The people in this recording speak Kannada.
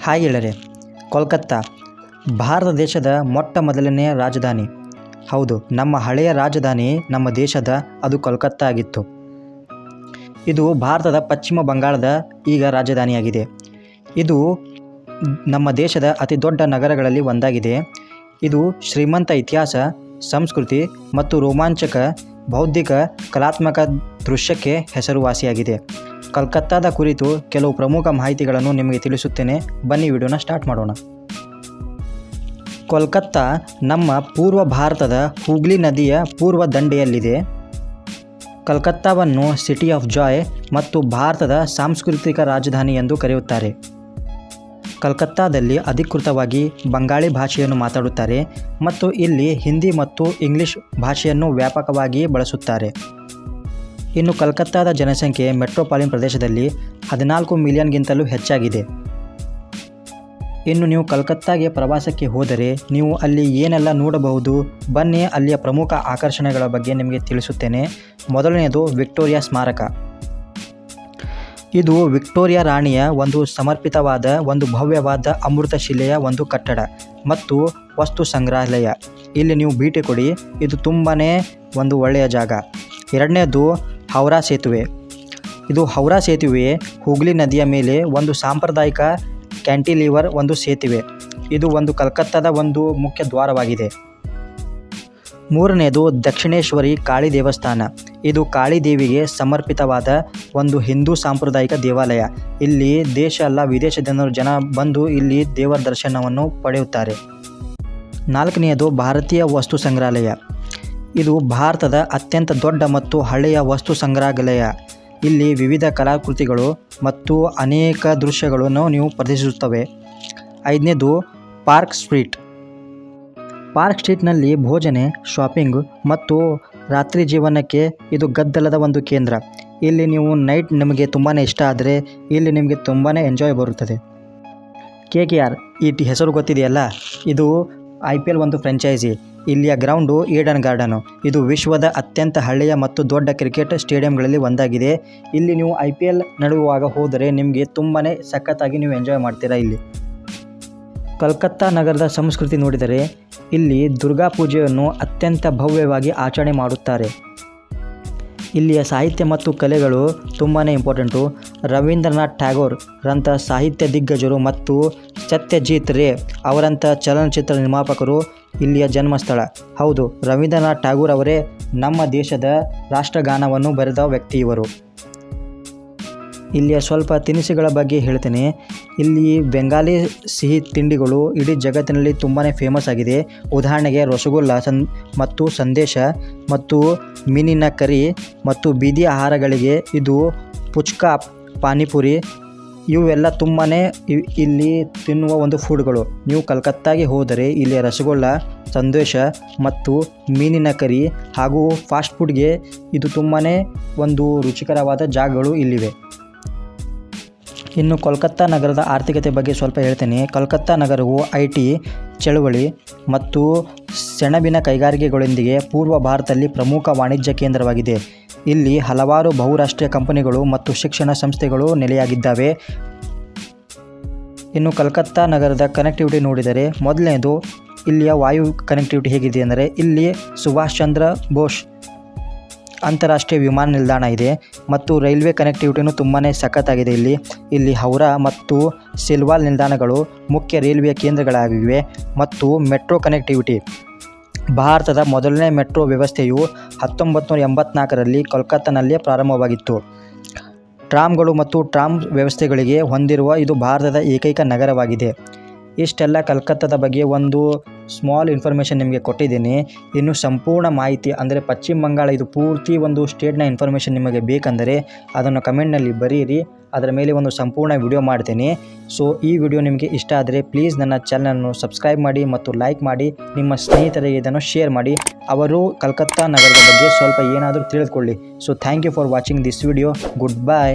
ಹಾಯ್ ಗೆಳೆಯರೆ, ಕೋಲ್ಕತ್ತಾ ಭಾರತ ದೇಶದ ಮೊಟ್ಟ ಮೊದಲನೆಯ ರಾಜಧಾನಿ. ಹೌದು, ನಮ್ಮ ಹಳೆಯ ರಾಜಧಾನಿ ನಮ್ಮ ದೇಶದ ಅದು ಕೋಲ್ಕತ್ತಾ ಆಗಿತ್ತು. ಇದು ಭಾರತದ ಪಶ್ಚಿಮ ಬಂಗಾಳದ ಈಗ ರಾಜಧಾನಿಯಾಗಿದೆ. ಇದು ನಮ್ಮ ದೇಶದ ಅತಿ ದೊಡ್ಡ ನಗರಗಳಲ್ಲಿ ಒಂದಾಗಿದೆ. ಇದು ಶ್ರೀಮಂತ ಇತಿಹಾಸ, ಸಂಸ್ಕೃತಿ ಮತ್ತು ರೋಮಾಂಚಕ ಬೌದ್ಧಿಕ ಕಲಾತ್ಮಕ ದೃಶ್ಯಕ್ಕೆ ಹೆಸರುವಾಸಿಯಾಗಿದೆ. ಕೋಲ್ಕತ್ತಾದ ಕುರಿತು ಕೆಲವು ಪ್ರಮುಖ ಮಾಹಿತಿಗಳನ್ನು ನಿಮಗೆ ತಿಳಿಸುತ್ತೇನೆ. ಬನ್ನಿ ವಿಡಿಯೋನ ಸ್ಟಾರ್ಟ್ ಮಾಡೋಣ. ಕೋಲ್ಕತ್ತಾ ನಮ್ಮ ಪೂರ್ವ ಭಾರತದ ಹೂಗ್ಲಿ ನದಿಯ ಪೂರ್ವ ದಂಡೆಯಲ್ಲಿದೆ. ಕೋಲ್ಕತ್ತಾವನ್ನು ಸಿಟಿ ಆಫ್ ಜಾಯ್ ಮತ್ತು ಭಾರತದ ಸಾಂಸ್ಕೃತಿಕ ರಾಜಧಾನಿ ಎಂದು ಕರೆಯುತ್ತಾರೆ. ಕೋಲ್ಕತ್ತಾದಲ್ಲಿ ಅಧಿಕೃತವಾಗಿ ಬಂಗಾಳಿ ಭಾಷೆಯನ್ನು ಮಾತಾಡುತ್ತಾರೆ ಮತ್ತು ಇಲ್ಲಿ ಹಿಂದಿ ಮತ್ತು ಇಂಗ್ಲಿಷ್ ಭಾಷೆಯನ್ನು ವ್ಯಾಪಕವಾಗಿ ಬಳಸುತ್ತಾರೆ. ಇನ್ನು ಕೋಲ್ಕತ್ತಾದ ಜನಸಂಖ್ಯೆ ಮೆಟ್ರೋಪಾಲಿಟನ್ ಪ್ರದೇಶದಲ್ಲಿ 14 ಮಿಲಿಯನ್ಗಿಂತಲೂ ಹೆಚ್ಚಾಗಿದೆ. ಇನ್ನು ನೀವು ಕೋಲ್ಕತ್ತಾಗೆ ಪ್ರವಾಸಕ್ಕೆ ಹೋದರೆ ನೀವು ಅಲ್ಲಿ ಏನೆಲ್ಲ ನೋಡಬಹುದು, ಬನ್ನಿ ಅಲ್ಲಿಯ ಪ್ರಮುಖ ಆಕರ್ಷಣೆಗಳ ಬಗ್ಗೆ ನಿಮಗೆ ತಿಳಿಸುತ್ತೇನೆ. ಮೊದಲನೆಯದು ವಿಕ್ಟೋರಿಯಾ ಸ್ಮಾರಕ. ಇದು ವಿಕ್ಟೋರಿಯಾ ರಾಣಿಯ ಒಂದು ಸಮರ್ಪಿತವಾದ ಒಂದು ಭವ್ಯವಾದ ಅಮೃತಶಿಲೆಯ ಒಂದು ಕಟ್ಟಡ ಮತ್ತು ವಸ್ತು ಸಂಗ್ರಹಾಲಯ. ಇಲ್ಲಿ ನೀವು ಭೇಟಿ ಕೊಡಿ, ಇದು ತುಂಬಾ ಒಂದು ಒಳ್ಳೆಯ ಜಾಗ. ಎರಡನೇದು ಹೌರಾ ಸೇತುವೆ. ಇದು ಹೌರಾ ಸೇತುವೆ ಹೂಗ್ಲಿ ನದಿಯ ಮೇಲೆ ಒಂದು ಸಾಂಪ್ರದಾಯಿಕ ಕ್ಯಾಂಟಿಲಿವರ್ ಒಂದು ಸೇತುವೆ. ಇದು ಒಂದು ಕೋಲ್ಕತ್ತಾದ ಒಂದು ಮುಖ್ಯ ದ್ವಾರವಾಗಿದೆ. ಮೂರನೇದು ದಕ್ಷಿಣೇಶ್ವರಿ ಕಾಳಿ ದೇವಸ್ಥಾನ. ಇದು ಕಾಳಿ ದೇವಿಗೆ ಸಮರ್ಪಿತವಾದ ಒಂದು ಹಿಂದೂ ಸಾಂಪ್ರದಾಯಿಕ ದೇವಾಲಯ. ಇಲ್ಲಿ ದೇಶ ಅಲ್ಲ ವಿದೇಶದ ಜನ ಬಂದು ಇಲ್ಲಿ ದೇವರ ದರ್ಶನವನ್ನು ಪಡೆಯುತ್ತಾರೆ. ನಾಲ್ಕನೆಯದು ಭಾರತೀಯ ವಸ್ತು ಸಂಗ್ರಹಾಲಯ. ಇದು ಭಾರತದ ಅತ್ಯಂತ ದೊಡ್ಡ ಮತ್ತು ಹಳೆಯ ವಸ್ತು ಸಂಗ್ರಹಾಲಯ. ಇಲ್ಲಿ ವಿವಿಧ ಕಲಾಕೃತಿಗಳು ಮತ್ತು ಅನೇಕ ದೃಶ್ಯಗಳನ್ನು ನೀವು ಪ್ರದರ್ಶಿಸುತ್ತವೆ. ಐದನೇದು ಪಾರ್ಕ್ ಸ್ಟ್ರೀಟ್. ಪಾರ್ಕ್ ಸ್ಟ್ರೀಟ್ನಲ್ಲಿ ಭೋಜನ, ಶಾಪಿಂಗ್ ಮತ್ತು ರಾತ್ರಿ ಜೀವನಕ್ಕೆ ಇದು ಗದ್ದಲದ ಒಂದು ಕೇಂದ್ರ. ಇಲ್ಲಿ ನೀವು ನೈಟ್ ನಿಮಗೆ ತುಂಬಾ ಇಷ್ಟ ಆದರೆ ಇಲ್ಲಿ ನಿಮಗೆ ತುಂಬಾ ಎಂಜಾಯ್ ಬರುತ್ತದೆ. KKR ಈ ಹೆಸರು ಗೊತ್ತಿದೆಯಲ್ಲ, ಇದು IPL ಒಂದು ಫ್ರೆಂಚೈಸಿ. ಇಲ್ಲಿಯ ಗ್ರೌಂಡು ಈಡನ್ ಗಾರ್ಡನು. ಇದು ವಿಶ್ವದ ಅತ್ಯಂತ ಹಳೆಯ ಮತ್ತು ದೊಡ್ಡ ಕ್ರಿಕೆಟ್ ಸ್ಟೇಡಿಯಂಗಳಲ್ಲಿ ಒಂದಾಗಿದೆ. ಇಲ್ಲಿ ನೀವು IPL ನಡೆಯುವಾಗ ಹೋದರೆ ನಿಮಗೆ ತುಂಬಾ ಸಖತ್ತಾಗಿ ನೀವು ಎಂಜಾಯ್ ಮಾಡ್ತೀರಾ. ಇಲ್ಲಿ ಕೋಲ್ಕತ್ತಾ ನಗರದ ಸಂಸ್ಕೃತಿ ನೋಡಿದರೆ ಇಲ್ಲಿ ದುರ್ಗಾ ಪೂಜೆಯನ್ನು ಅತ್ಯಂತ ಭವ್ಯವಾಗಿ ಆಚರಣೆ ಮಾಡುತ್ತಾರೆ. ಇಲ್ಲಿಯ ಸಾಹಿತ್ಯ ಮತ್ತು ಕಲೆಗಳು ತುಂಬಾ ಇಂಪಾರ್ಟೆಂಟು. ರವೀಂದ್ರನಾಥ್ ಟ್ಯಾಗೋರ್ ರಂಥ ಸಾಹಿತ್ಯ ದಿಗ್ಗಜರು ಮತ್ತು ಸತ್ಯಜಿತ್ ರೇ ಅವರಂಥ ಚಲನಚಿತ್ರ ನಿರ್ಮಾಪಕರು ಇಲ್ಲಿಯ ಜನ್ಮಸ್ಥಳ. ಹೌದು, ರವೀಂದ್ರನಾಥ್ ಟ್ಯಾಗೋರ್ ಅವರೇ ನಮ್ಮ ದೇಶದ ರಾಷ್ಟ್ರಗಾನವನ್ನು ಬರೆದ ವ್ಯಕ್ತಿ ಇವರು. ಇಲ್ಲಿಯ ಸ್ವಲ್ಪ ತಿನಿಸುಗಳ ಬಗ್ಗೆ ಹೇಳ್ತೇನೆ. ಇಲ್ಲಿ ಬೆಂಗಾಲಿ ಸಿಹಿ ತಿಂಡಿಗಳು ಇಡೀ ಜಗತ್ತಿನಲ್ಲಿ ತುಂಬಾ ಫೇಮಸ್ ಆಗಿದೆ. ಉದಾಹರಣೆಗೆ ರಸಗುಲ್ಲ ಮತ್ತು ಸಂದೇಶ ಮತ್ತು ಮೀನಿನ ಕರಿ ಮತ್ತು ಬೀದಿ ಆಹಾರಗಳಿಗೆ ಇದು ಪುಚ್ಕಾ, ಪಾನಿಪುರಿ ಇವೆಲ್ಲ ತುಂಬಾ ಇಲ್ಲಿ ತಿನ್ನುವ ಒಂದು ಫುಡ್ಗಳು. ನೀವು ಕೋಲ್ಕತ್ತಾಗೆ ಹೋದರೆ ಇಲ್ಲಿ ರಸಗುಲ್ಲ, ಸಂದೇಶ ಮತ್ತು ಮೀನಿನ ಕರಿ ಹಾಗೂ ಫಾಸ್ಟ್ ಫುಡ್ಗೆ ಇದು ತುಂಬಾ ಒಂದು ರುಚಿಕರವಾದ ಜಾಗಗಳು ಇಲ್ಲಿವೆ. ಇನ್ನು ಕೋಲ್ಕತ್ತಾ ನಗರದ ಆರ್ಥಿಕತೆ ಬಗ್ಗೆ ಸ್ವಲ್ಪ ಹೇಳ್ತೇನೆ. ಕೋಲ್ಕತ್ತಾ ನಗರವು IT ಚಳುವಳಿ ಮತ್ತು ಸೆಣಬಿನ ಕೈಗಾರಿಕೆಗಳೊಂದಿಗೆ ಪೂರ್ವ ಭಾರತದಲ್ಲಿ ಪ್ರಮುಖ ವಾಣಿಜ್ಯ ಕೇಂದ್ರವಾಗಿದೆ. ಇಲ್ಲಿ ಹಲವಾರು ಬಹುರಾಷ್ಟ್ರೀಯ ಕಂಪನಿಗಳು ಮತ್ತು ಶಿಕ್ಷಣ ಸಂಸ್ಥೆಗಳು ನೆಲೆಯಾಗಿದ್ದಾವೆ. ಇನ್ನು ಕೋಲ್ಕತ್ತಾ ನಗರದ ಕನೆಕ್ಟಿವಿಟಿ ನೋಡಿದರೆ ಮೊದಲನೇದು ಇಲ್ಲಿಯ ವಾಯು ಕನೆಕ್ಟಿವಿಟಿ ಹೇಗಿದೆ ಅಂದರೆ ಇಲ್ಲಿ ಸುಭಾಷ್ ಚಂದ್ರ ಬೋಸ್ ಅಂತಾರಾಷ್ಟ್ರೀಯ ವಿಮಾನ ನಿಲ್ದಾಣ ಇದೆ ಮತ್ತು ರೈಲ್ವೆ ಕನೆಕ್ಟಿವಿಟಿನೂ ತುಂಬಾ ಸಖತ್ತಾಗಿದೆ. ಇಲ್ಲಿ ಹೌರಾ ಮತ್ತು ಸಿಲ್ವಾಲ್ ನಿಲ್ದಾಣಗಳು ಮುಖ್ಯ ರೈಲ್ವೆಯ ಕೇಂದ್ರಗಳಾಗಿವೆ. ಮತ್ತು ಮೆಟ್ರೋ ಕನೆಕ್ಟಿವಿಟಿ. ಭಾರತದ ಮೊದಲನೇ ಮೆಟ್ರೋ ವ್ಯವಸ್ಥೆಯು 1984ರಲ್ಲಿ ಕೋಲ್ಕತ್ತಾನಲ್ಲೇ ಪ್ರಾರಂಭವಾಗಿತ್ತು. ಟ್ರಾಮ್ಗಳು ಮತ್ತು ಟ್ರಾಮ್ ವ್ಯವಸ್ಥೆಗಳಿಗೆ ಹೊಂದಿರುವ ಇದು ಭಾರತದ ಏಕೈಕ ನಗರವಾಗಿದೆ. ಇಷ್ಟೆಲ್ಲ ಕೋಲ್ಕತ್ತಾದ ಬಗ್ಗೆ ಒಂದು ಸ್ಮಾಲ್ ಇನ್ಫಾರ್ಮೇಷನ್ ನಿಮಗೆ ಕೊಟ್ಟಿದ್ದೀನಿ. ಇನ್ನು ಸಂಪೂರ್ಣ ಮಾಹಿತಿ ಅಂದರೆ ಪಶ್ಚಿಮ ಬಂಗಾಳ ಇದು ಪೂರ್ತಿ ಒಂದು ಸ್ಟೇಟ್ನ ಇನ್ಫಾರ್ಮೇಷನ್ ನಿಮಗೆ ಬೇಕಂದರೆ ಅದನ್ನು ಕಮೆಂಟ್ನಲ್ಲಿ ಬರೀರಿ, ಅದರ ಮೇಲೆ ಒಂದು ಸಂಪೂರ್ಣ ವಿಡಿಯೋ ಮಾಡ್ತೀನಿ. ಸೊ ಈ ವಿಡಿಯೋ ನಿಮಗೆ ಇಷ್ಟ ಆದರೆ ಪ್ಲೀಸ್ ನನ್ನ ಚಾನಲನ್ನು ಸಬ್ಸ್ಕ್ರೈಬ್ ಮಾಡಿ ಮತ್ತು ಲೈಕ್ ಮಾಡಿ. ನಿಮ್ಮ ಸ್ನೇಹಿತರಿಗೆ ಇದನ್ನು ಶೇರ್ ಮಾಡಿ, ಅವರು ಕೋಲ್ಕತ್ತಾ ನಗರದ ಬಗ್ಗೆ ಸ್ವಲ್ಪ ಏನಾದರೂ ತಿಳಿದುಕೊಳ್ಳಿ. So thank you for watching this video. Good by.